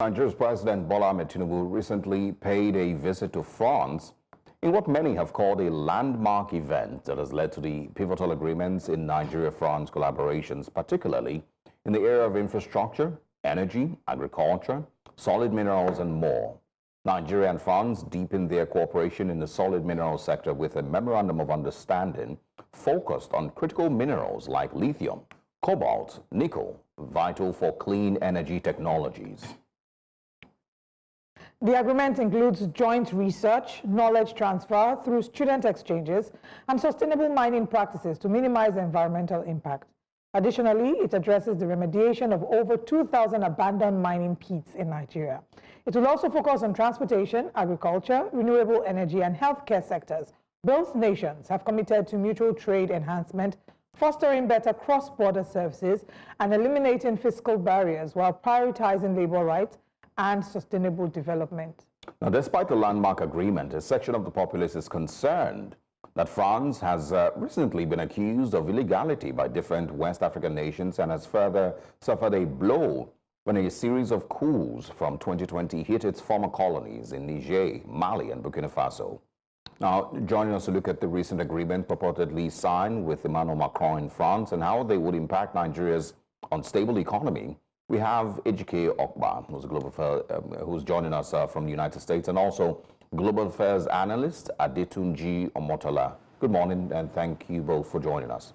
Nigeria's President Bola Ahmed Tinubu recently paid a visit to France in what many have called a landmark event that has led to the pivotal agreements in Nigeria-France collaborations, particularly in the area of infrastructure, energy, agriculture, solid minerals, and more. Nigeria and France deepened their cooperation in the solid minerals sector with a Memorandum of Understanding focused on critical minerals like lithium, cobalt, nickel, vital for clean energy technologies. The agreement includes joint research, knowledge transfer through student exchanges, and sustainable mining practices to minimize environmental impact. Additionally, it addresses the remediation of over 2,000 abandoned mining pits in Nigeria. It will also focus on transportation, agriculture, renewable energy, and healthcare sectors. Both nations have committed to mutual trade enhancement, fostering better cross-border services, and eliminating fiscal barriers while prioritizing labor rights and sustainable development. Now, despite the landmark agreement, a section of the populace is concerned that France has recently been accused of illegality by different West African nations and has further suffered a blow when a series of coups from 2020 hit its former colonies in Niger, Mali, and Burkina Faso. Now, joining us to look at the recent agreement purportedly signed with Emmanuel Macron in France and how they would impact Nigeria's unstable economy, we have Ejike Okpa, who's joining us from the United States, and also Global Affairs Analyst Adetunji Omotola. Good morning, and thank you both for joining us.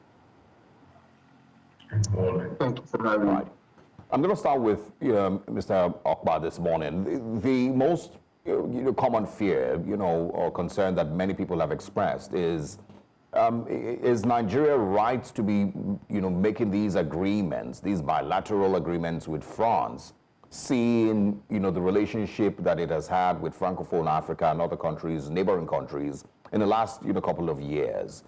Good morning. Thank you for having me. I'm going to start with Mr. Okpa this morning. The most common fear, or concern that many people have expressed is Nigeria right to be, making these agreements, these bilateral agreements with France, seeing, the relationship that it has had with Francophone Africa and other countries, neighboring countries, in the last, couple of years?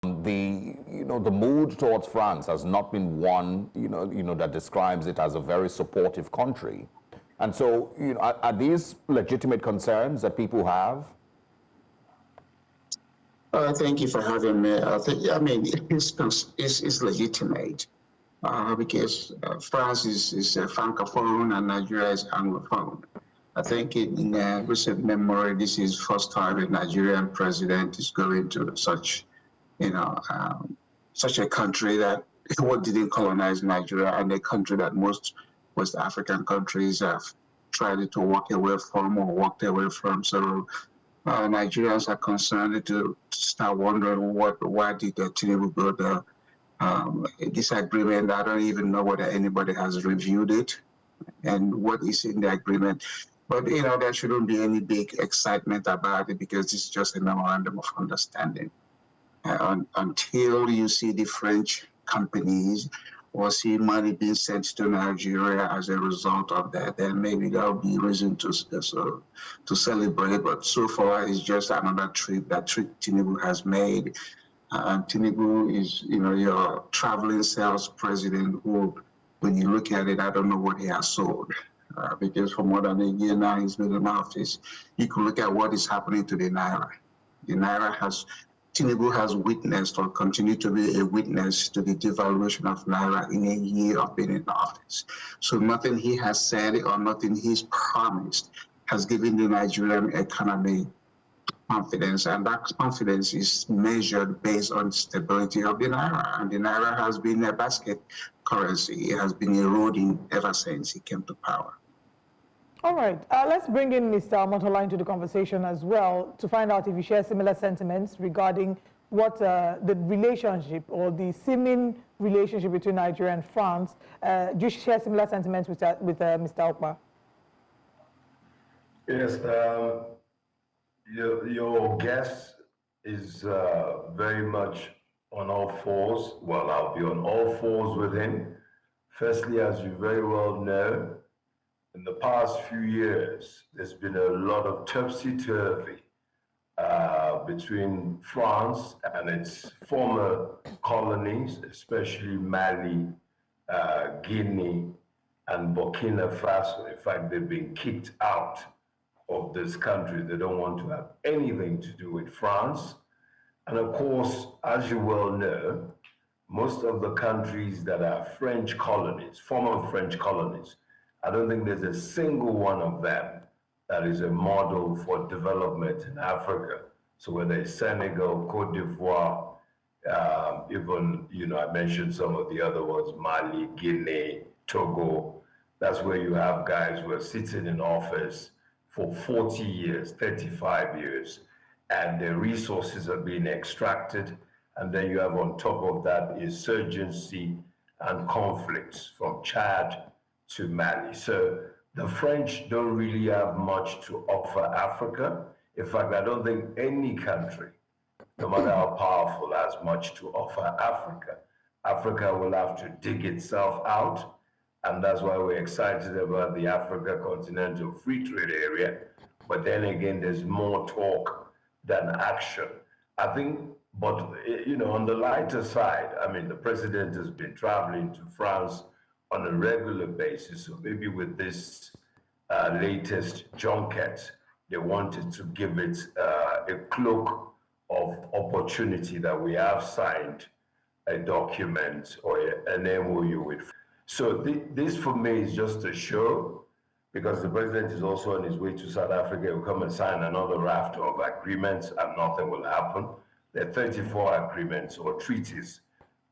The mood towards France has not been one, that describes it as a very supportive country. And so, are these legitimate concerns that people have? Thank you for having me. It's legitimate because France is francophone and Nigeria is anglophone. I think in recent memory, this is first time a Nigerian president is going to such a country that didn't colonize Nigeria, and a country that most West African countries have tried to walk away from or walked away from. So Nigerians are concerned to start wondering why did Tinubu go there. This agreement, I don't even know whether anybody has reviewed it and what is in the agreement. But, there shouldn't be any big excitement about it because this is just a memorandum of understanding. Until you see the French companies or see money being sent to Nigeria as a result of that, then maybe there'll be reason to celebrate. But so far, it's just another trip that Tinubu has made. Tinubu is, your traveling sales president who, when you look at it, I don't know what he has sold. Because for more than a year now, he's been in office. You can look at what is happening to the Naira. The Naira Tinubu has witnessed or continued to be a witness to the devaluation of Naira in a year of being in office. So nothing he has said or nothing he's promised has given the Nigerian economy confidence, and that confidence is measured based on stability of the Naira. And the Naira has been a basket currency. It has been eroding ever since he came to power. All right, let's bring in Mr. Omotola into the conversation as well to find out if you share similar sentiments regarding what the relationship or the seeming relationship between Nigeria and France. Do you share similar sentiments with Mr. Okpa? Yes, your guest is very much on all fours. Well, I'll be on all fours with him. Firstly, as you very well know, in the past few years, there's been a lot of topsy-turvy between France and its former colonies, especially Mali, Guinea, and Burkina Faso. In fact, they've been kicked out of this country. They don't want to have anything to do with France. And of course, as you well know, most of the countries that are French colonies, former French colonies, I don't think there's a single one of them that is a model for development in Africa. So whether it's Senegal, Cote d'Ivoire, even, I mentioned some of the other ones, Mali, Guinea, Togo. That's where you have guys who are sitting in office for 40 years, 35 years, and the resources are being extracted. And then you have on top of that insurgency and conflicts from Chad to Mali. So the French don't really have much to offer Africa. In fact, I don't think any country, no matter how powerful, has much to offer Africa. Africa will have to dig itself out, and that's why we're excited about the Africa Continental Free Trade Area. But then again, there's more talk than action. I think, but on the lighter side, I mean, the president has been traveling to France on a regular basis. So maybe with this latest junket, they wanted to give it a cloak of opportunity that we have signed a document or an MOU with. So this for me is just a show, because the president is also on his way to South Africa. He'll come and sign another raft of agreements and nothing will happen. There are 34 agreements or treaties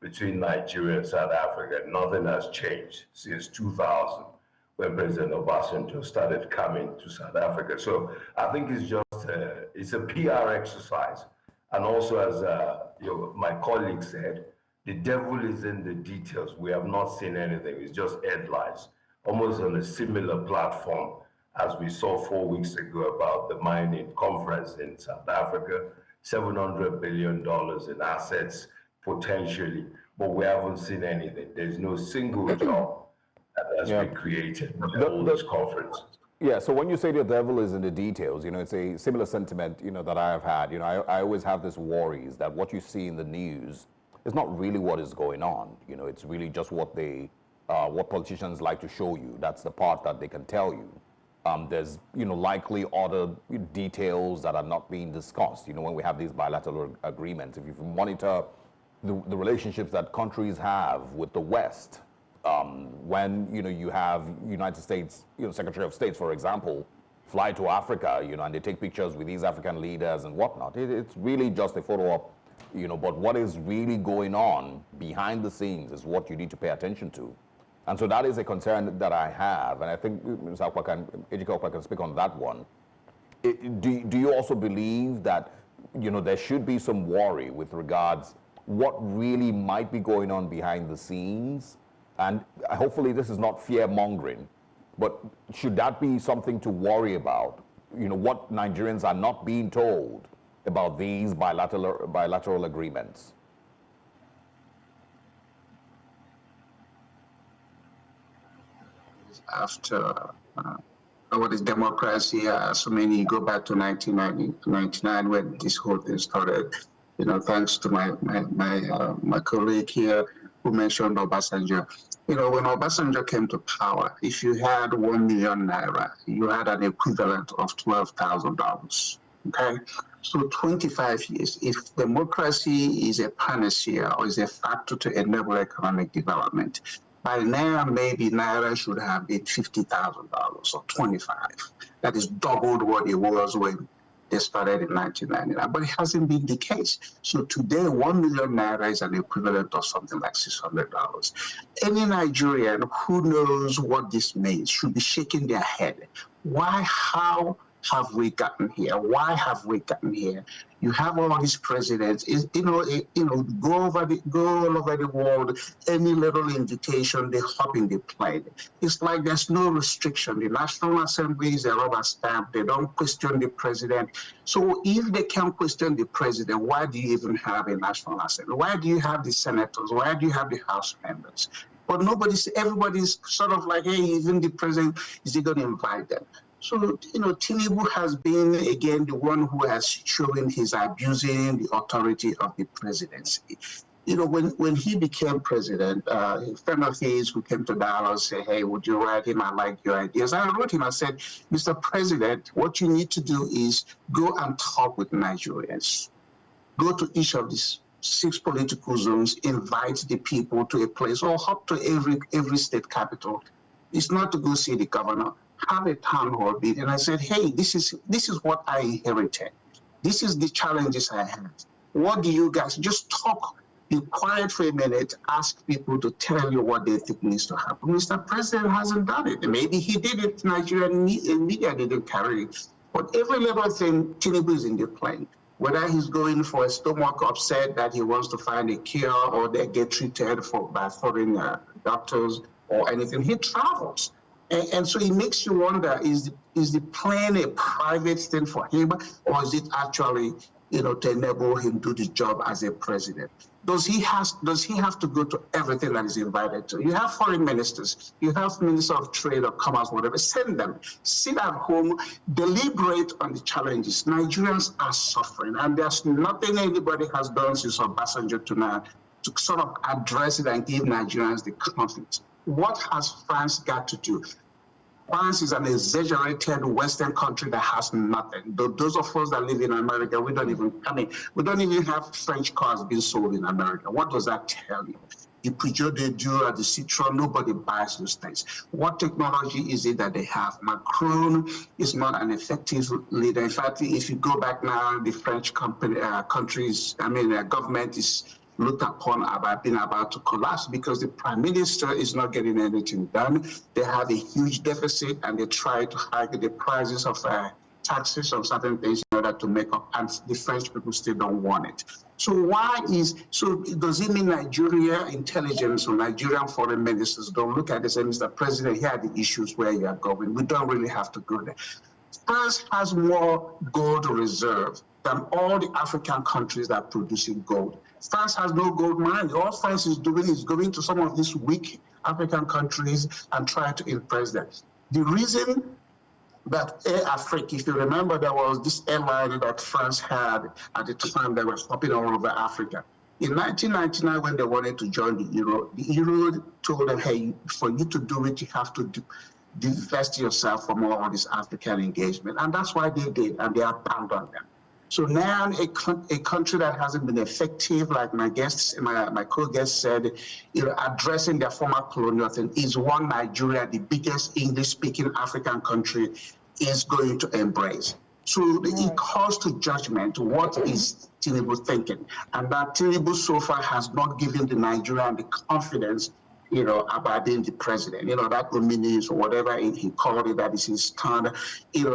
between Nigeria and South Africa. Nothing has changed since 2000, when President Obasanjo started coming to South Africa. So I think it's just it's a PR exercise. And also, as my colleague said, the devil is in the details. We have not seen anything. It's just headlines, almost on a similar platform as we saw 4 weeks ago about the mining conference in South Africa, $700 billion in assets potentially, but we haven't seen anything. There's no single job that has been created in all those conferences. Yeah, so when you say the devil is in the details, it's a similar sentiment, that I have had. I always have this worries that what you see in the news is not really what is going on. It's really just what politicians like to show you. That's the part that they can tell you. There's, likely other details that are not being discussed. When we have these bilateral agreements, if you monitor the relationships that countries have with the West, when you have United States, Secretary of State, for example, fly to Africa, and they take pictures with these African leaders and whatnot. It's really just a photo op, but what is really going on behind the scenes is what you need to pay attention to. And so that is a concern that I have, and I think Mr. Ejike can speak on that one. Do you also believe that, there should be some worry with regards what really might be going on behind the scenes? And hopefully this is not fear-mongering, but should that be something to worry about? What Nigerians are not being told about these bilateral agreements? After what is democracy, so many go back to 1999 when this whole thing started. Thanks to my colleague here who mentioned Obasanjo. When Obasanjo came to power, if you had 1 million naira, you had an equivalent of $12,000. Okay, so 25 years. If democracy is a panacea or is a factor to enable economic development, by now maybe naira should have been $50,000 or 25. That is doubled what it was when they started in 1999, but it hasn't been the case. So today, 1 million naira is an equivalent of something like $600. Any Nigerian who knows what this means should be shaking their head. Why, how have we gotten here? Why have we gotten here? You have all these presidents, go all over the world, any little invitation, they hop in the plane. It's like there's no restriction. The National Assembly is a rubber stamp. They don't question the president. So if they can't question the president, why do you even have a National Assembly? Why do you have the senators? Why do you have the House members? But everybody's sort of like, hey, even the president, is he going to invite them? So, Tinubu has been, again, the one who has shown he's abusing the authority of the presidency. When he became president, a friend of his who came to Dallas said, hey, would you write him? I like your ideas. I wrote him, I said, Mr. President, what you need to do is go and talk with Nigerians. Go to each of these 6 political zones, invite the people to a place, or hop to every state capital. It's not to go see the governor, have a town hall meeting. And I said, hey, this is what I inherited. This is the challenges I have. What do you guys just talk? Be quiet for a minute, ask people to tell you what they think needs to happen. Mr. President hasn't done it. Maybe he did it, Nigerian media didn't carry it. But every little thing, Tinubu is in the plane. Whether he's going for a stomach upset that he wants to find a cure or they get treated by foreign doctors or anything, he travels. And so it makes you wonder, is the plane a private thing for him, or is it actually, to enable him to do the job as a president? Does he have to go to everything that is invited to? You have foreign ministers, you have minister of trade or commerce, whatever, send them, sit at home, deliberate on the challenges. Nigerians are suffering, and there's nothing anybody has done since Obasanjo to now to sort of address it and give Nigerians the confidence. What has France got to do? France is an exaggerated Western country that has nothing. Those of us that live in America, we don't even have French cars being sold in America. What does that tell you? The Peugeot they do at the Citroën, nobody buys those things. What technology is it that they have? Macron is not an effective leader. In fact, if you go back now, the French government is looked upon being about to collapse because the prime minister is not getting anything done. They have a huge deficit and they try to hike the prices of taxes on certain things in order to make up, and the French people still don't want it. So does it mean Nigeria intelligence or Nigerian foreign ministers don't look at this and Mr. President, here are the issues where you are going. We don't really have to go there. France has more gold reserve than all the African countries that are producing gold. France has no gold mine. All France is doing is going to some of these weak African countries and trying to impress them. The reason that Air Afrique, if you remember, there was this airline that France had at the time that was hopping all over Africa. In 1999, when they wanted to join the Euro told them, hey, for you to do it, you have to divest yourself from all of this African engagement. And that's why they did, and they abandoned them. So now a country that hasn't been effective, like my co-guest said, addressing their former colonial thing, is one Nigeria, the biggest English-speaking African country, is going to embrace. So it calls to judgment. What is Tinubu thinking? And that Tinubu so far has not given the Nigerian the confidence about being the president, that reminiscence or whatever he called it, that is his stand,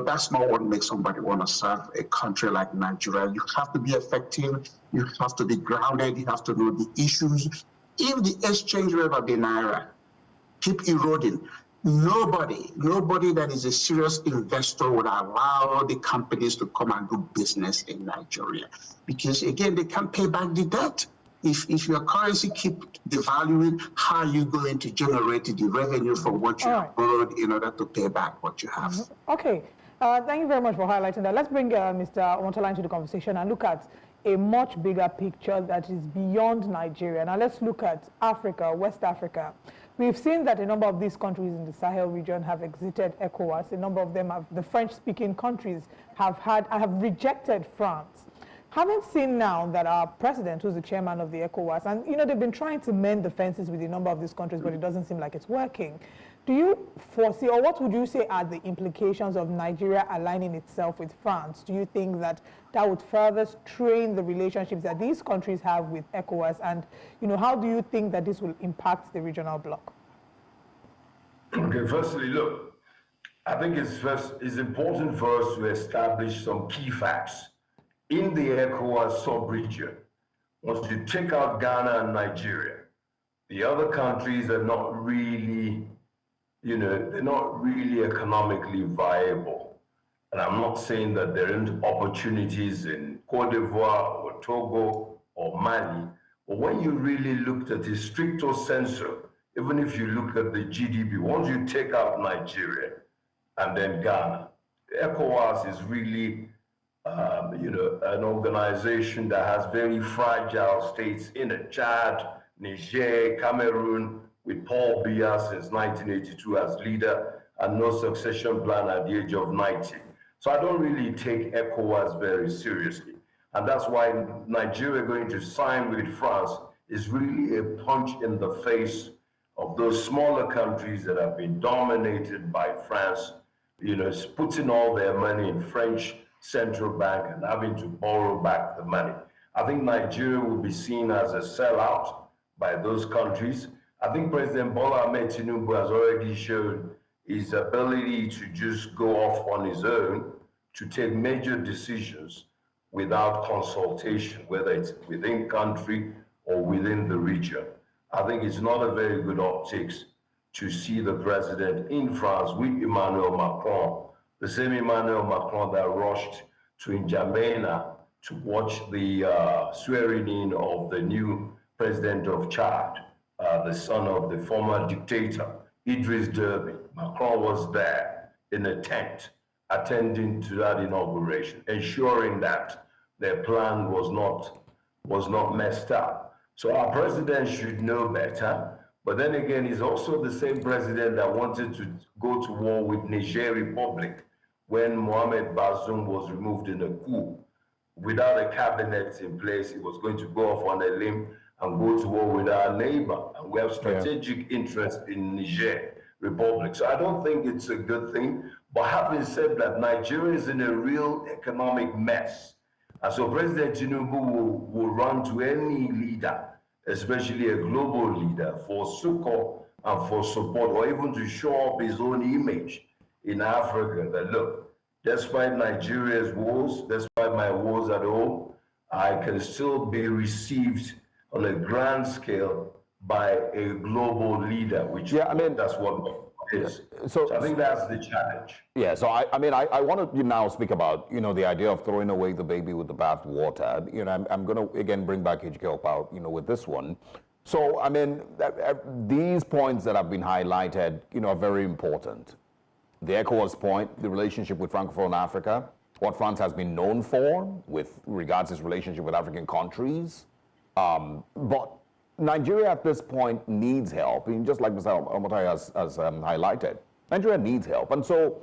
that's not what makes somebody want to serve a country like Nigeria. You have to be effective, you have to be grounded, you have to know the issues. If the exchange rate of the Naira keep eroding, nobody that is a serious investor would allow the companies to come and do business in Nigeria. Because again, they can't pay back the debt. If your currency keep devaluing, how are you going to generate the revenue for what you have borrowed in order to pay back what you have? Okay. Thank you very much for highlighting that. Let's bring Mr. Omotola into the conversation and look at a much bigger picture that is beyond Nigeria. Now let's look at Africa, West Africa. We've seen that a number of these countries in the Sahel region have exited ECOWAS. A number of them the French-speaking countries have rejected France. Having seen now that our president, who's the chairman of the ECOWAS, and they've been trying to mend the fences with a number of these countries, but it doesn't seem like it's working. Do you foresee, or what would you say are the implications of Nigeria aligning itself with France? Do you think that would further strain the relationships that these countries have with ECOWAS? And how do you think that this will impact the regional bloc? Okay, firstly, look, I think it's important for us to establish some key facts. In the ECOWAS sub-region, once you take out Ghana and Nigeria, the other countries are not really, they're not really economically viable. And I'm not saying that there aren't opportunities in Cote d'Ivoire or Togo or Mali, but when you really looked at the stricto sensu, even if you look at the GDP, once you take out Nigeria and then Ghana, ECOWAS is really an organization that has very fragile states in it. Chad, Niger, Cameroon, with Paul Biya since 1982 as leader and no succession plan at the age of 90. So I don't really take ECOWAS very seriously. And that's why Nigeria going to sign with France is really a punch in the face of those smaller countries that have been dominated by France, putting all their money in French central bank and having to borrow back the money. I think Nigeria will be seen as a sellout by those countries. I think President Bola Ahmed Tinubu has already shown his ability to just go off on his own to take major decisions without consultation, whether it's within country or within the region. I think it's not a very good optics to see the president in France with Emmanuel Macron, the same Emmanuel Macron that rushed to N'Djamena to watch the swearing in of the new president of Chad, the son of the former dictator, Idris Deby. Macron was there in a tent attending to that inauguration, ensuring that their plan was not messed up. So our president should know better. But then again, he's also the same president that wanted to go to war with Niger Republic when Mohamed Bazoum was removed in a coup. Without a cabinet in place, he was going to go off on a limb and go to war with our neighbor. And we have strategic interest in Niger Republic. So I don't think it's a good thing. But having said that, Nigeria is in a real economic mess. And so President Tinubu will run to any leader, especially a global leader, for succor and for support, or even to show up his own image in Africa that, look, despite Nigeria's woes, despite my woes at home, I can still be received on a grand scale by a global leader, which that's what it is. So I think that's the challenge. Yeah, so I want to now speak about, the idea of throwing away the baby with the bath water. I'm going to, again, bring back Geopolitical, with this one. So, these points that have been highlighted, are very important. The ECOWAS point, the relationship with Francophone Africa, what France has been known for with regards to its relationship with African countries. But Nigeria at this point needs help. And just like Mr. Omotai has highlighted, Nigeria needs help. And so,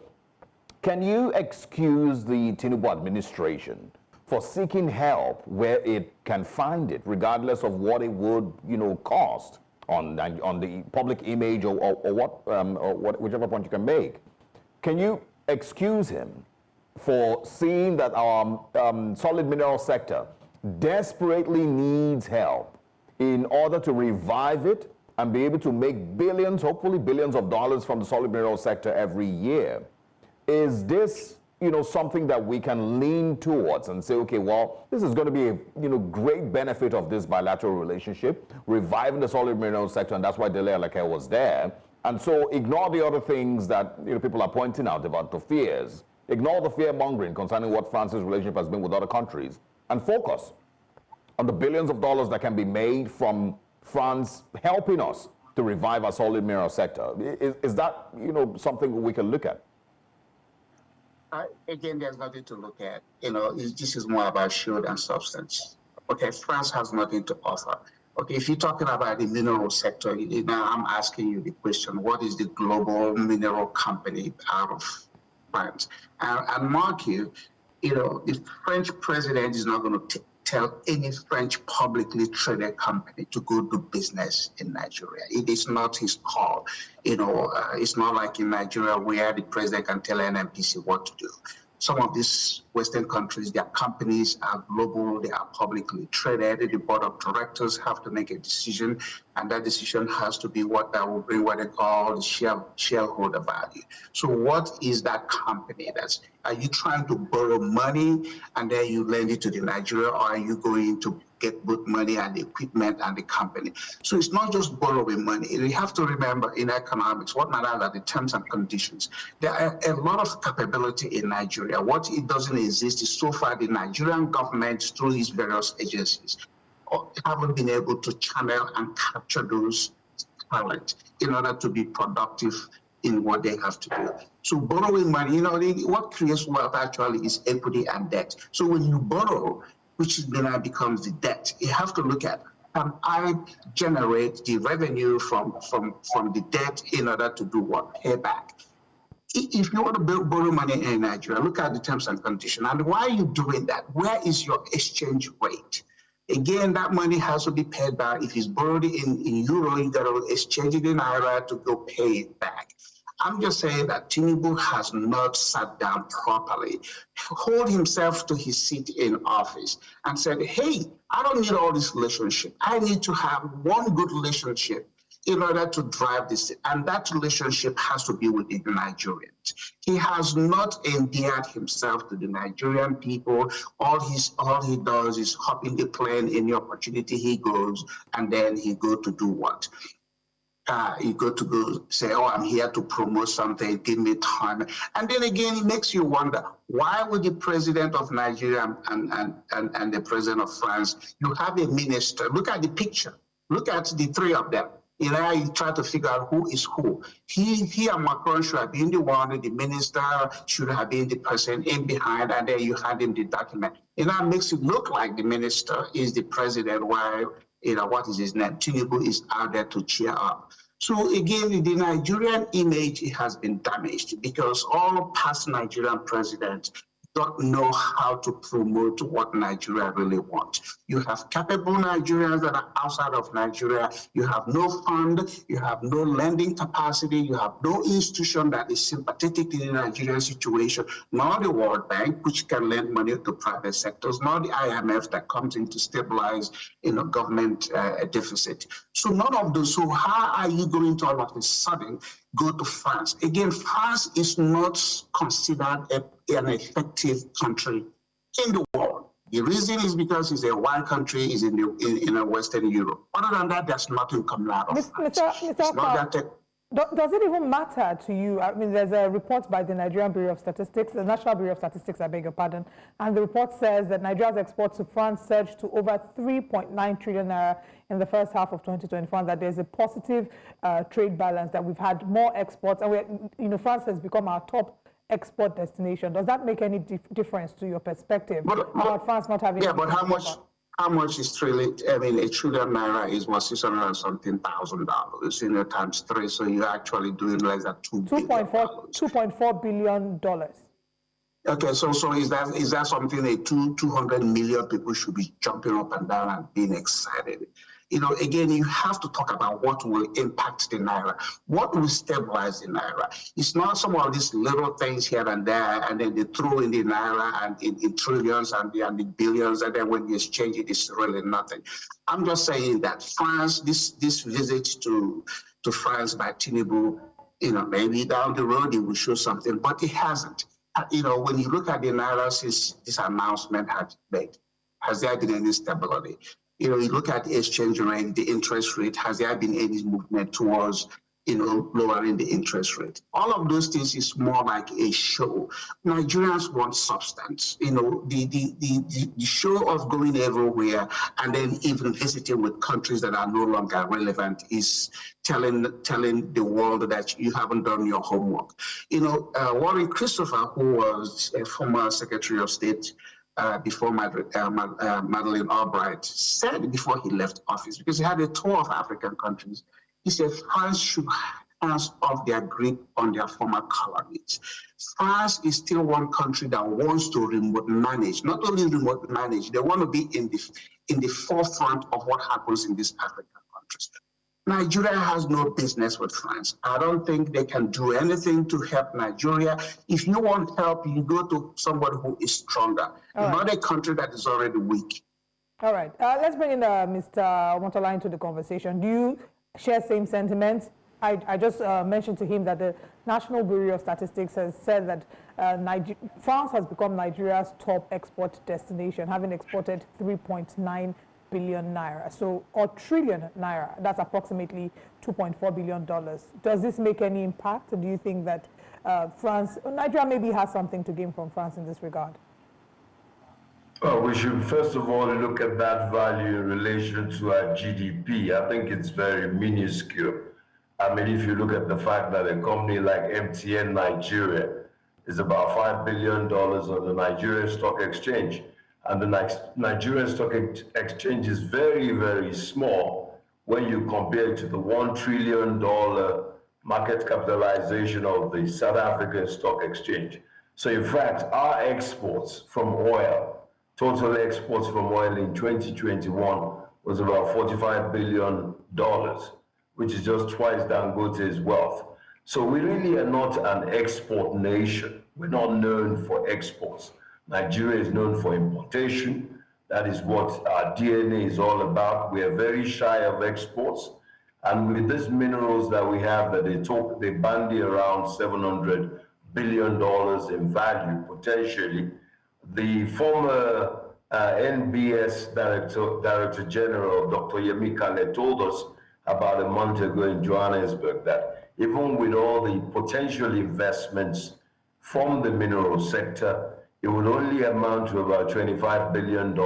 can you excuse the Tinubu administration for seeking help where it can find it, regardless of what it would, cost on the public image or whichever point you can make? Can you excuse him for seeing that our solid mineral sector desperately needs help in order to revive it and be able to make billions, hopefully billions of dollars from the solid mineral sector every year? Is this, something that we can lean towards and say, okay, well, this is going to be a, great benefit of this bilateral relationship, reviving the solid mineral sector, and that's why Dele Alake was there. And so ignore the other things that people are pointing out about the fears. Ignore the fear-mongering concerning what France's relationship has been with other countries, and focus on the billions of dollars that can be made from France helping us to revive our solid mineral sector. Is that, something we can look at? Again, there's nothing to look at. This is more about shield and substance. Okay, France has nothing to offer. Okay, if you're talking about the mineral sector, now I'm asking you the question, what is the global mineral company out of France? And mark you, the French president is not going to tell any French publicly traded company to go do business in Nigeria. It is not his call. It's not like in Nigeria where the president can tell NNPC what to do. Some of these Western countries, their companies are global, they are publicly traded. The board of directors have to make a decision, and that decision has to be what that will bring what they call the shareholder value. So what is that company? Are you trying to borrow money and then you lend it to the Nigeria, or are you going to get both money and the equipment and the company? So it's not just borrowing money. You have to remember in economics, what matters are the terms and conditions. There are a lot of capability in Nigeria. What it doesn't exist is so far the Nigerian government through its various agencies haven't been able to channel and capture those talent in order to be productive in what they have to do. So borrowing money, what creates wealth actually is equity and debt. So when you borrow, which then becomes the debt, you have to look at, can I generate the revenue from the debt in order to do what? Pay back. If you want to borrow money in Nigeria, look at the terms and conditions. And why are you doing that? Where is your exchange rate? Again, that money has to be paid back. If it's borrowed in euro, you got to exchange it in naira to go pay it back. I'm just saying that Tinubu has not sat down properly, hold himself to his seat in office and said, hey, I don't need all this relationship. I need to have one good relationship in order to drive this. And that relationship has to be with the Nigerians. He has not endeared himself to the Nigerian people. All he does is hop in the plane, any opportunity he goes, and then he go to do what? You go to go say, oh, I'm here to promote something, give me time. And then again, it makes you wonder, why would the president of Nigeria and the president of France, you have a minister, look at the picture, look at the three of them. You know, you try to figure out who is who. He and Macron should have been the one, the minister should have been the person in behind, and then you hand him the document. You know, it makes it look like the minister is the president, while, you know, what is his name? Tinubu is out there to cheer up. So again, the Nigerian image has been damaged because all past Nigerian presidents don't know how to promote what Nigeria really wants. You have capable Nigerians that are outside of Nigeria. You have no fund, you have no lending capacity, you have no institution that is sympathetic to the Nigerian situation, nor the World Bank, which can lend money to private sectors, nor the IMF that comes in to stabilize, you know, government deficit. So none of those. So how are you going to all of a sudden go to France? Again, France is not considered an effective country in the world. The reason is because it's a white country, is in Western Europe. Other than that, there's nothing coming out of France. Does it even matter to you? I mean, there's a report by the Nigerian Bureau of Statistics, the National Bureau of Statistics, I beg your pardon, and the report says that Nigeria's exports to France surged to over 3.9 trillion naira in the first half of 2024, and that there's a positive trade balance, that we've had more exports, and France has become our top export destination. Does that make any difference to your perspective about France not having? Yeah, but how much is trillion? I mean, a trillion naira is what, 600 and something thousand dollars, you know, times 3. So you're actually doing less than $2.4 billion. Okay, so is that something 200 million people should be jumping up and down and being excited? You know, again, you have to talk about what will impact the naira, what will stabilize the naira. It's not some of these little things here and there, and then they throw in the naira and in trillions and the billions, and then when you exchange it, it's really nothing. I'm just saying that France, this visit to France by Tinubu, you know, maybe down the road it will show something, but it hasn't. You know, when you look at the naira since this announcement has made, has there been any stability? You know, you look at the exchange rate, the interest rate, has there been any movement towards, you know, lowering the interest rate? All of those things is more like a show. Nigerians want substance. You know, the show of going everywhere and then even visiting with countries that are no longer relevant is telling the world that you haven't done your homework. You know, Warren Christopher, who was a former Secretary of State before Madeleine Albright, said before he left office, because he had a tour of African countries, he said France should hands off their grip on their former colonies. France is still one country that wants to remote manage, not only remote manage, they want to be in the forefront of what happens in these African countries. Nigeria has no business with France. I don't think they can do anything to help Nigeria. If you want help, you go to somebody who is stronger, not a country that is already weak. All right. Let's bring in Mr. Omotola into the conversation. Do you share same sentiments? I just mentioned to him that the National Bureau of Statistics has said that France has become Nigeria's top export destination, having exported 3.9 billion naira, so or trillion naira. That's approximately $2.4 billion. Does this make any impact? Do you think that Nigeria maybe has something to gain from France in this regard? Well, we should first of all look at that value in relation to our GDP. I think it's very minuscule. I mean, if you look at the fact that a company like MTN Nigeria is about $5 billion on the Nigerian Stock Exchange, and the Nigerian Stock Exchange is very, very small when you compare it to the $1 trillion market capitalization of the South African Stock Exchange. So in fact, our exports from oil Total exports from oil in 2021 was about $45 billion, which is just twice Dangote's wealth. So we really are not an export nation. We're not known for exports. Nigeria is known for importation. That is what our DNA is all about. We are very shy of exports. And with these minerals that we have that they bandy around $700 billion in value potentially. The former NBS Director General, Dr. Yemi Kale, told us about a month ago in Johannesburg that even with all the potential investments from the mineral sector, it would only amount to about $25 billion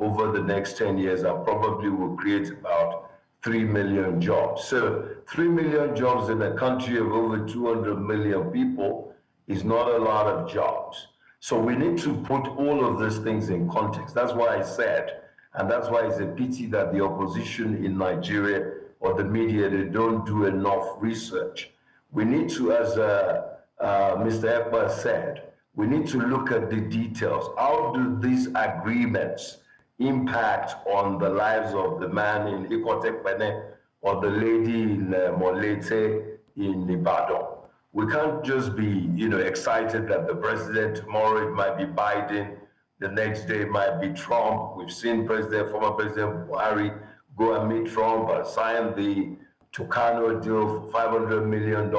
over the next 10 years and probably will create about 3 million jobs. So 3 million jobs in a country of over 200 million people is not a lot of jobs. So we need to put all of these things in context. That's why I said, and that's why it's a pity that the opposition in Nigeria or the media, they don't do enough research. We need to, as Mr. Ekpa said, we need to look at the details. How do these agreements impact on the lives of the man in Ikotekpene or the lady in Molete in Ibadan? We can't just be, excited that the president, tomorrow it might be Biden, the next day it might be Trump. We've seen former President Buhari go and meet Trump and sign the Tucano deal for $500 million.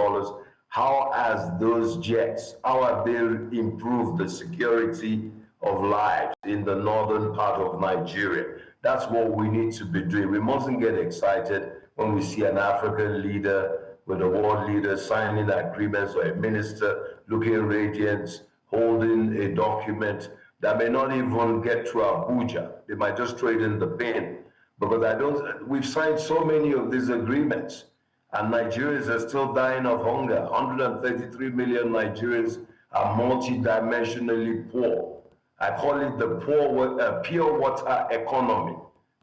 How has those jets, how have they improved the security of lives in the northern part of Nigeria? That's what we need to be doing. We mustn't get excited when we see an African leader with a world leader signing agreements or a minister looking radiant, holding a document that may not even get to Abuja. They might just throw it in the bin. Because we've signed so many of these agreements and Nigerians are still dying of hunger. 133 million Nigerians are multidimensionally poor. I call it the pure water economy.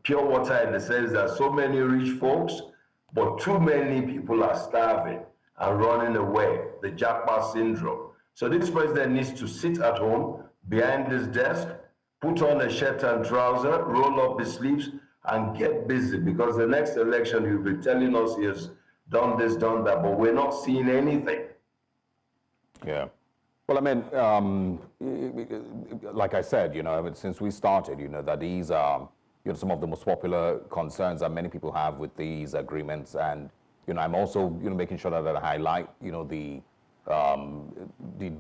Pure water in the sense that so many rich folks, but too many people are starving and running away, the Jackpot syndrome. So this president needs to sit at home behind his desk, put on a shirt and trouser, roll up his sleeves, and get busy, because the next election he'll be telling us he has done this, done that, but we're not seeing anything. Yeah. Well, I mean, like I said, since we started, that these are, some of the most popular concerns that many people have with these agreements. And, I'm also, making sure that I highlight, the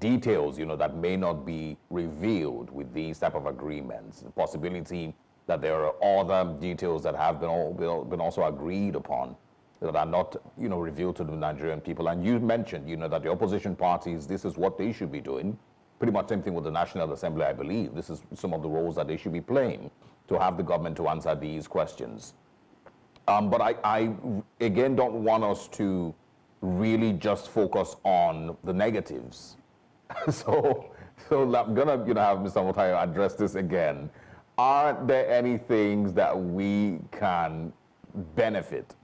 details, that may not be revealed with these type of agreements. The possibility that there are other details that have been also agreed upon that are not, revealed to the Nigerian people. And you mentioned, that the opposition parties, this is what they should be doing. Pretty much same thing with the National Assembly, I believe. This is some of the roles that they should be playing to have the government to answer these questions. But I again, don't want us to really just focus on the negatives. So I'm gonna, have Mr. Motayo address this again. Are there any things that we can benefit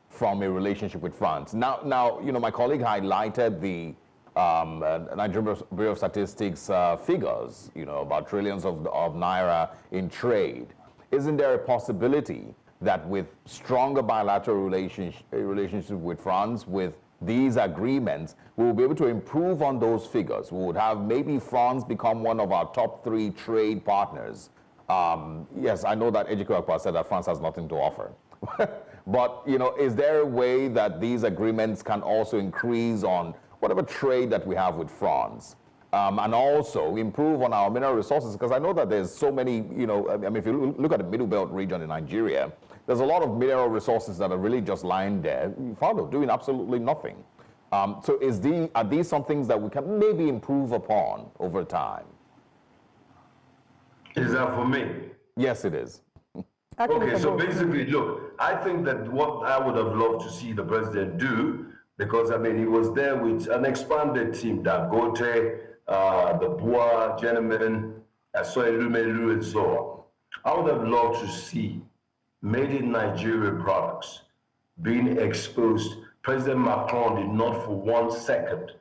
from a relationship with France? Now, my colleague highlighted the Nigerian Bureau of Statistics figures, about trillions of naira in trade. Isn't there a possibility that with stronger bilateral relationship with France, with these agreements, we will be able to improve on those figures? We would have maybe France become one of our top 3 trade partners. Yes, I know that Ejike said that France has nothing to offer. But, is there a way that these agreements can also increase on whatever trade that we have with France? And also improve on our mineral resources? Because I know that there's so many, if you look at the Middle Belt region in Nigeria, there's a lot of mineral resources that are really just lying there, doing absolutely nothing. So are these some things that we can maybe improve upon over time? Is that for me? Yes, it is. Okay, so basically, look, I think that what I would have loved to see the president do, because, he was there with an expanded team, Dangote, the Boa gentlemen, Soelumelu, and so on. I would have loved to see made in Nigeria products being exposed. President Macron did not for 1 second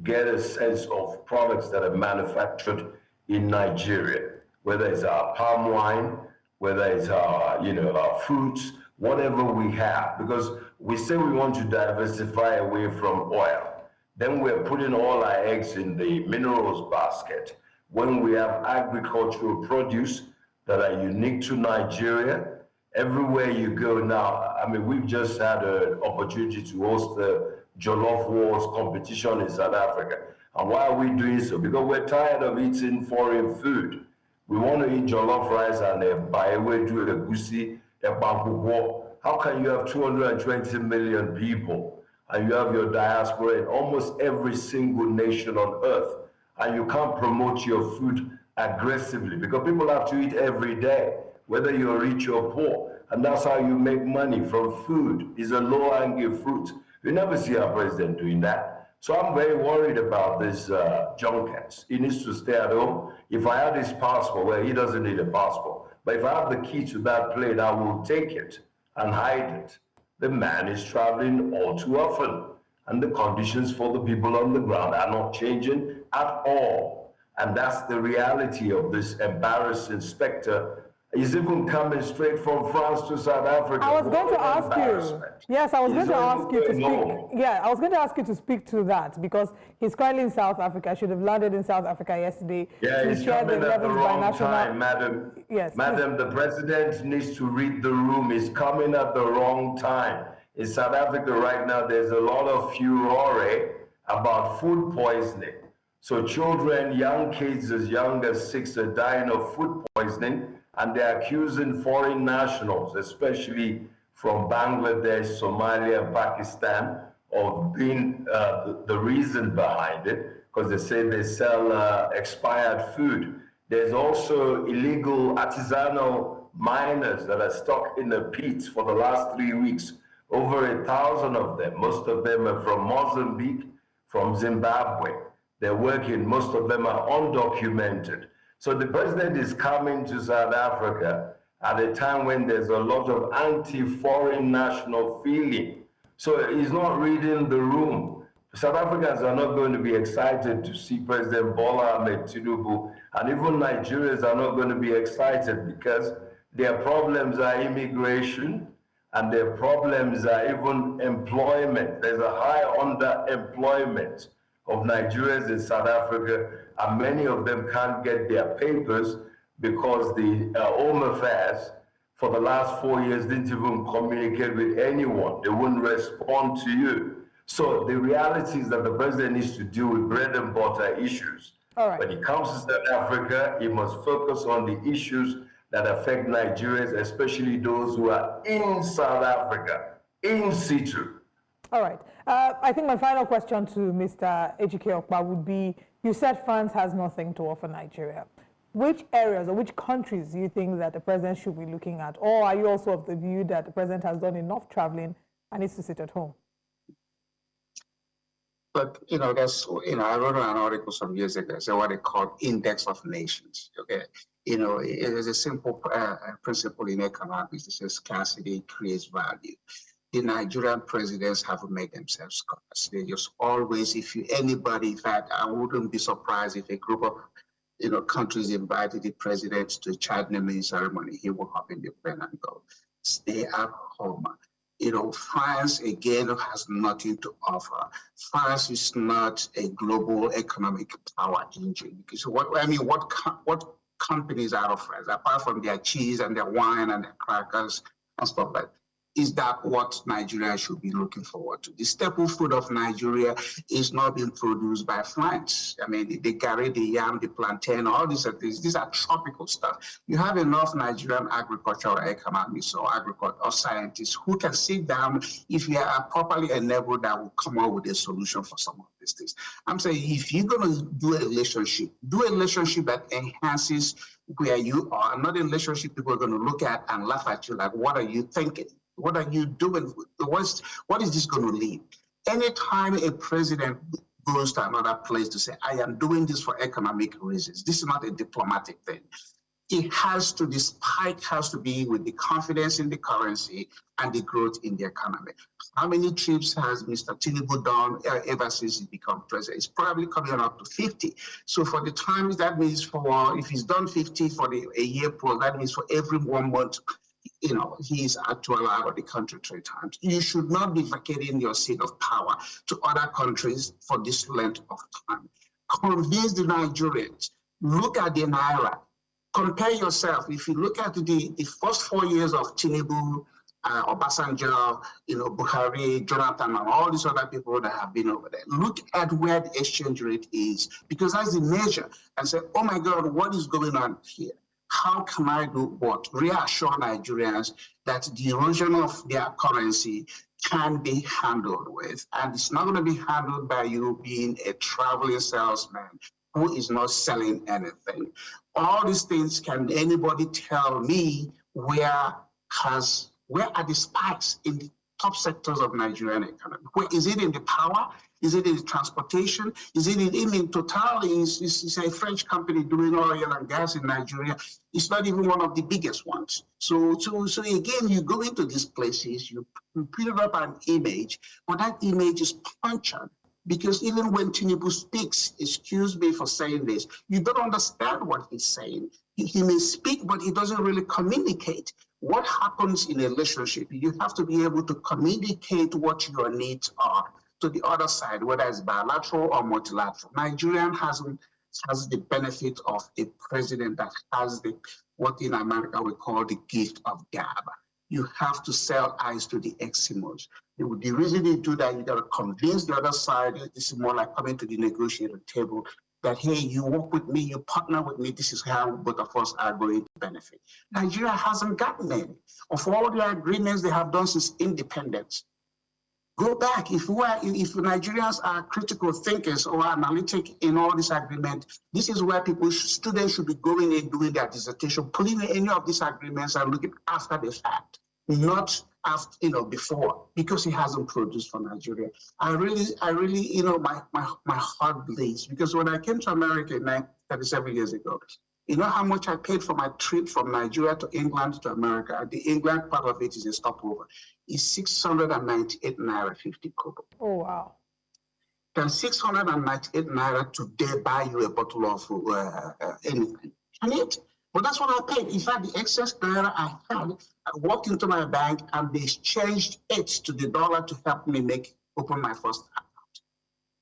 get a sense of products that are manufactured in Nigeria. whether it's our palm wine, whether it's our, our fruits, whatever we have, because we say we want to diversify away from oil. Then we're putting all our eggs in the minerals basket. When we have agricultural produce that are unique to Nigeria, everywhere you go now, I mean, we've just had an opportunity to host the Jollof Wars competition in South Africa. And why are we doing so? Because we're tired of eating foreign food. We want to eat jollof rice and baewedu, egusi, ekpankukwo. How can you have 220 million people and you have your diaspora in almost every single nation on earth, and you can't promote your food aggressively? Because people have to eat every day, whether you're rich or poor. And that's how you make money from food. It's a low-hanging fruit. You never see our president doing that. So I'm very worried about this junkets. He needs to stay at home. If I had his passport, well, he doesn't need a passport. But if I have the key to that plane, I will take it and hide it. The man is traveling all too often, and the conditions for the people on the ground are not changing at all. And that's the reality of this embarrassing specter. He's even coming straight from France to South Africa. I was going to ask you. Yes, I was going to ask you to speak. Yeah, I was going to ask you to speak to that, because he's currently in South Africa. Should have landed in South Africa yesterday. Yeah, he's coming at the wrong time, madam. Yes, madam, the president needs to read the room. He's coming at the wrong time. In South Africa right now, there's a lot of furore about food poisoning. So children, young kids as young as 6 are dying of food poisoning, and they're accusing foreign nationals, especially from Bangladesh, Somalia, and Pakistan, of being the reason behind it, because they say they sell expired food. There's also illegal artisanal miners that are stuck in the pits for the last 3 weeks, over 1,000 of them. Most of them are from Mozambique, from Zimbabwe. They're working, most of them are undocumented. So the president is coming to South Africa at a time when there's a lot of anti-foreign national feeling. So he's not reading the room. South Africans are not going to be excited to see President Bola Ahmed Tinubu, and even Nigerians are not going to be excited, because their problems are immigration and their problems are even employment. There's a high underemployment of Nigerians in South Africa, and many of them can't get their papers because the Home Affairs for the last 4 years didn't even communicate with anyone. They wouldn't respond to you. So the reality is that the president needs to deal with bread and butter issues. All right. When he comes to South Africa, he must focus on the issues that affect Nigerians, especially those who are in South Africa, in situ. All right. I think my final question to Mr. Ejike Okpa would be, you said France has nothing to offer Nigeria. Which areas or which countries do you think that the president should be looking at? Or are you also of the view that the president has done enough traveling and needs to sit at home? But, I wrote an article some years ago, so what they call index of nations, okay? It is a simple principle in economics. It says scarcity creates value. The Nigerian presidents have made themselves scarce. They just always, anybody, in fact, I wouldn't be surprised if a group of, countries invited the president to a child naming ceremony, he will hop in the plane and go. Stay at home. France, again, has nothing to offer. France is not a global economic power engine. Because what companies out of France, apart from their cheese and their wine and their crackers and stuff like that, is that what Nigeria should be looking forward to? The staple food of Nigeria is not being produced by France. I mean, the garri, the yam, the plantain, all these are things. These are tropical stuff. You have enough Nigerian agricultural economists or scientists who can sit down, if you are properly enabled, that will come up with a solution for some of these things. I'm saying, if you're going to do a relationship that enhances where you are, not a relationship people are going to look at and laugh at you like, what are you thinking? What are you doing? What is this going to lead? Anytime a president goes to another place to say, I am doing this for economic reasons, this is not a diplomatic thing. the spike has to be with the confidence in the currency and the growth in the economy. How many trips has Mr. Tinubu done ever since he became president? It's probably coming up to 50. So for the times, that means if he's done 50 for a year plus, that means for every 1 month, he is actually out of the country 3 times. You should not be vacating your seat of power to other countries for this length of time. Convince the Nigerians. Look at the Naira. Compare yourself. If you look at the first 4 years of Tinubu, Obasanjo, Buhari, Jonathan, and all these other people that have been over there, look at where the exchange rate is, because that's the measure, and say, oh my God, what is going on here? How can I do what? Reassure Nigerians that the erosion of their currency can be handled with, and it's not going to be handled by you being a traveling salesman who is not selling anything. All these things, can anybody tell me where are the spikes in the top sectors of Nigerian economy? Where is it in the power? Is it in transportation? Is it in Total? It's a French company doing oil and gas in Nigeria. It's not even one of the biggest ones. So again, you go into these places, you build up an image, but that image is punctured. Because even when Tinubu speaks, excuse me for saying this, you don't understand what he's saying. He may speak, but he doesn't really communicate. What happens in a relationship? You have to be able to communicate what your needs are to the other side, whether it's bilateral or multilateral. Nigeria has the benefit of a president that has what in America we call the gift of gab. You have to sell eyes to the Eskimos. The reason you do that, you got to convince the other side. This is more like coming to the negotiating table, that, hey, you work with me, you partner with me, this is how both of us are going to benefit. Nigeria hasn't gotten any. Of all the agreements they have done since independence, go back. If Nigerians are critical thinkers or analytic in all this agreement, this is where students should be going and doing their dissertation, putting in any of these agreements and looking after the fact, not after, before, because it hasn't produced for Nigeria. I really, my heart bleeds, because when I came to America 37 years ago, you know how much I paid for my trip from Nigeria to England to America? The England part of it is a stopover. It's 698 naira 50 kobo. Oh, wow. Can 698 naira today buy you a bottle of anything? Can it? But that's what I paid. In fact, the excess naira I had, I walked into my bank and they exchanged it to the dollar to help me open my first account.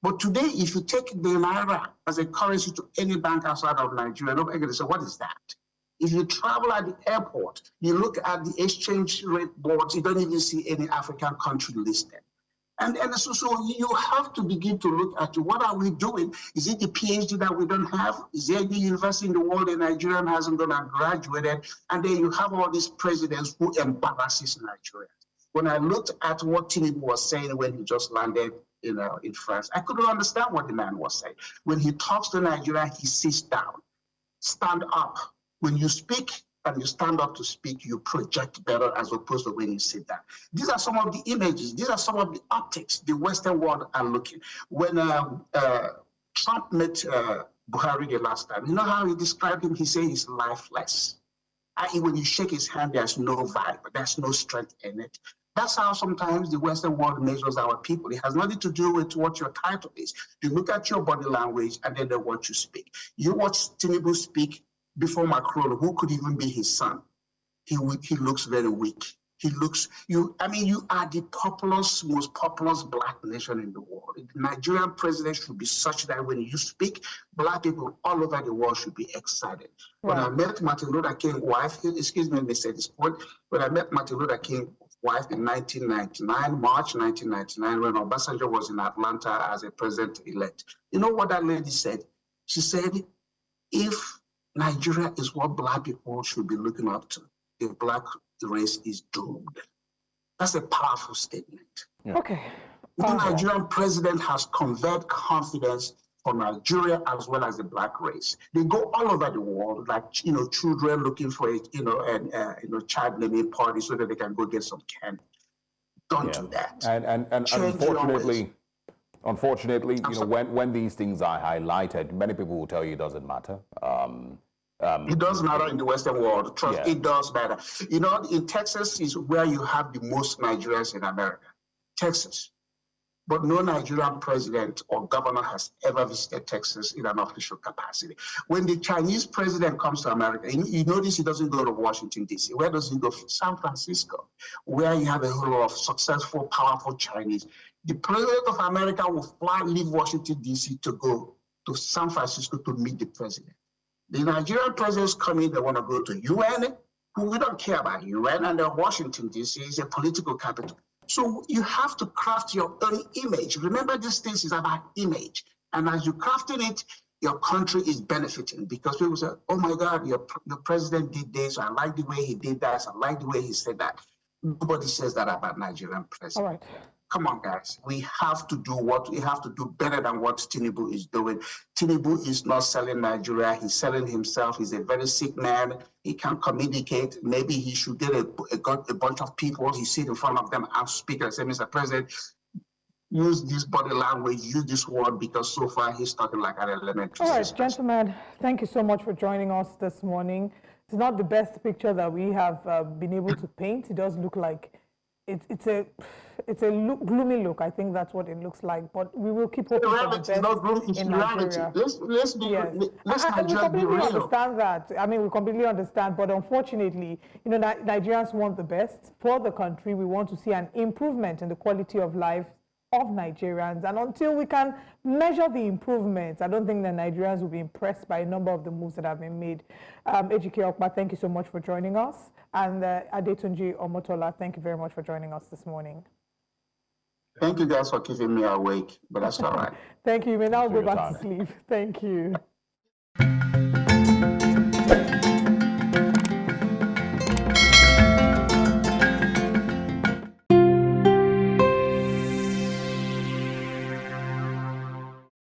But today, if you take the naira as a currency to any bank outside of Nigeria, nobody's going to say, what is that? If you travel at the airport, you look at the exchange rate boards, you don't even see any African country listed. And so you have to begin to look at what are we doing? Is it the PhD that we don't have? Is there any university in the world that Nigerian hasn't gone and graduated? And then you have all these presidents who embarrasses Nigeria. When I looked at what Tinubu was saying when he just landed in France, I couldn't understand what the man was saying. When he talks to Nigeria, he sits down. Stand up. When you speak and you stand up to speak, you project better as opposed to when you sit down. These are some of the images. These are some of the optics the Western world are looking. When Trump met Buhari the last time, you know how he described him? He said he's lifeless. I.e., when you shake his hand, there's no vibe, there's no strength in it. That's how sometimes the Western world measures our people. It has nothing to do with what your title is. You look at your body language and then they watch you speak. You watch Tinubu speak before Macron, who could even be his son. He looks very weak. You are the most populous Black nation in the world. The Nigerian president should be such that when you speak, Black people all over the world should be excited. Right. When I met Martin Luther King's wife, excuse me, say this point, when I met Martin Luther King's wife in 1999, March 1999, when Obasanjo was in Atlanta as a president-elect, you know what that lady said? She said, if Nigeria is what Black people should be looking up to, the Black race is doomed. That's a powerful statement. Yeah. Okay. The Nigerian president has conveyed confidence for Nigeria as well as the Black race. They go all over the world, like children looking for a child naming party so that they can go get some candy. Don't do that. And unfortunately, when these things are highlighted, many people will tell you it doesn't matter. It does matter in the Western world. Trust, Yeah. it does matter. You know, in Texas is where you have the most Nigerians in America. Texas. But no Nigerian president or governor has ever visited Texas in an official capacity. When the Chinese president comes to America, you notice he doesn't go to Washington, D.C. Where does he go? San Francisco, where you have a whole lot of successful, powerful Chinese. The president of America will leave Washington, D.C. to go to San Francisco to meet the president. The Nigerian presidents come in, they want to go to UN, who we don't care about UN, and Washington, D.C. is a political capital. So you have to craft your own image. Remember, this thing is about image. And as you're crafting it, your country is benefiting because people say, oh my God, your president did this. I like the way he did that. I like the way he said that. Nobody says that about Nigerian president. All right. Come on, guys. We have to do what we have to do better than what Tinubu is doing. Tinubu is not selling Nigeria. He's selling himself. He's a very sick man. He can't communicate. Maybe he should get a bunch of people. He sit in front of them and speak and say, Mr. President, use this body language, use this word, because so far he's talking like an elementary. All right, gentlemen, thank you so much for joining us this morning. It's not the best picture that we have been able to paint. It does look like it's a gloomy look. I think that's what it looks like. But we will keep hoping for the best in Nigeria. Let's be we completely understand that. I mean, we completely understand. But unfortunately, you know, Nigerians want the best for the country. We want to see an improvement in the quality of life of Nigerians. And until we can measure the improvements, I don't think the Nigerians will be impressed by a number of the moves that have been made. Ejike Okpa, thank you so much for joining us. And Adetunji Omotola, thank you very much for joining us this morning. Thank you guys for keeping me awake, but that's all right. Thank you. You may now go back to sleep. Thank you.